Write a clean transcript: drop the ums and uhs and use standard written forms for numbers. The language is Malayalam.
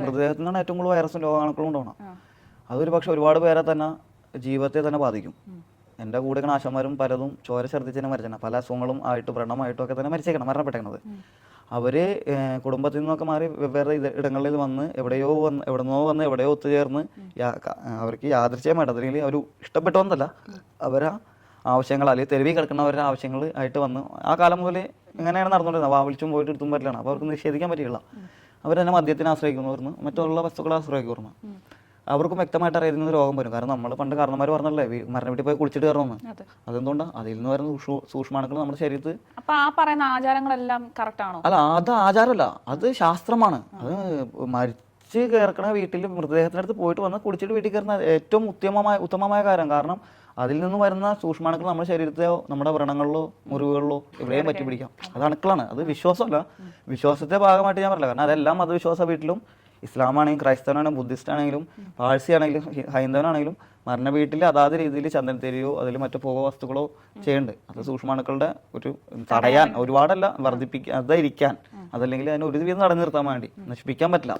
മൃതദേഹത്തിൽ നിന്നാണ് ഏറ്റവും കൂടുതൽ വൈറസും രോഗാണുക്കളും ഉണ്ടാവണം. അതൊരു പക്ഷെ ഒരുപാട് പേരെ തന്നെ ജീവിതത്തെ തന്നെ ബാധിക്കും. എൻ്റെ കൂടെ ആശന്മാരും പലതും ചോര ഛർദ്ദിച്ചതിനെ മരിച്ചേക്കണം, പല അസുഖങ്ങളും ആയിട്ട് വ്രണമായിട്ടും ഒക്കെ തന്നെ മരണപ്പെട്ടേക്കണത്. അവർ കുടുംബത്തിൽ നിന്നൊക്കെ മാറി വെവ്വേറെ ഇടങ്ങളിൽ വന്ന് എവിടെന്നോ വന്ന് എവിടെയോ ഒത്തുചേർന്ന് അവർക്ക് യാദൃശ്ചികമായിട്ട് അല്ലെങ്കിൽ അവർ ഇഷ്ടപ്പെട്ടോന്നല്ല, അവരാ ആവശ്യങ്ങൾ അല്ലെങ്കിൽ തെരുവിൽ കിടക്കുന്നവരുടെ ആവശ്യങ്ങൾ ആയിട്ട് വന്ന് ആ കാലം മുതൽ ഇങ്ങനെയാണ് നടന്നുകൊണ്ടിരുന്നത്. വാവിളിച്ചും പോയിട്ട് എടുത്തും പറ്റില്ലാണ്. അപ്പോൾ അവർക്ക് നിഷേധിക്കാൻ പറ്റില്ല. അവർ തന്നെ മദ്യത്തിന് ആശ്രയിക്കുന്നവരുന്നു, മറ്റുള്ള വസ്തുക്കളെ ആശ്രയിക്കുന്നു. അവർക്കും വ്യക്തമായിട്ട് അറിയുന്ന രോഗം വരും. കാരണം നമ്മൾ പണ്ട് കാരണന്മാർ പറഞ്ഞല്ലേ മരണ വീട്ടിൽ പോയി കുളിച്ചിട്ട് കയറണമെന്ന്. അതെന്തുകൊണ്ടാണ്? അതിൽ നിന്ന് വരുന്ന സൂക്ഷ്മാണുക്കൾ നമ്മുടെ ശരീരത്തിൽ. അപ്പൊ ആ പറയുന്ന ആചാരങ്ങളെല്ലാം കറക്റ്റ് ആണോ? അല്ല, അത് ആചാരമല്ല, അത് ശാസ്ത്രമാണ്. അത് മരിച്ച് കയറക്കണ വീട്ടിൽ മൃതദേഹത്തിനടുത്ത് പോയിട്ട് വന്ന് കുളിച്ചിട്ട് വീട്ടിൽ കയറുന്ന ഏറ്റവും ഉത്തമമായ കാര്യം. കാരണം അതിൽ നിന്ന് വരുന്ന സൂക്ഷ്മാണുക്കൾ നമ്മുടെ ശരീരത്തെയോ നമ്മുടെ വ്രണങ്ങളിലോ മുറിവുകളിലോ എവിടെയും പറ്റി പിടിക്കാം. അത് അണുക്കളാണ്. അത് വിശ്വാസമല്ല, വിശ്വാസത്തെ ഭാഗമായിട്ട് ഞാൻ പറയില്ല. കാരണം അതെല്ലാം മതവിശ്വാസ വീട്ടിലും ഇസ്ലാമാണെങ്കിലും ക്രൈസ്തവനാണെങ്കിലും ബുദ്ധിസ്റ്റ് ആണെങ്കിലും പാഴ്സി ആണെങ്കിലും ഹൈന്ദവനാണെങ്കിലും മരണ വീട്ടിൽ അതാത് രീതിയിൽ ചന്ദനത്തിരിയോ അതിൽ മറ്റു പുക വസ്തുക്കളോ ചെയ്യുന്നുണ്ട്. അത് സൂക്ഷ്മാണുക്കളുടെ ഒരു തടയാൻ, ഒരുപാടല്ല വർദ്ധിപ്പിക്കാൻ, അതിരിക്കാൻ, അതല്ലെങ്കിൽ അതിന് ഒരു വിധം തടഞ്ഞു നിർത്താൻ വേണ്ടി, നശിപ്പിക്കാൻ പറ്റില്ല.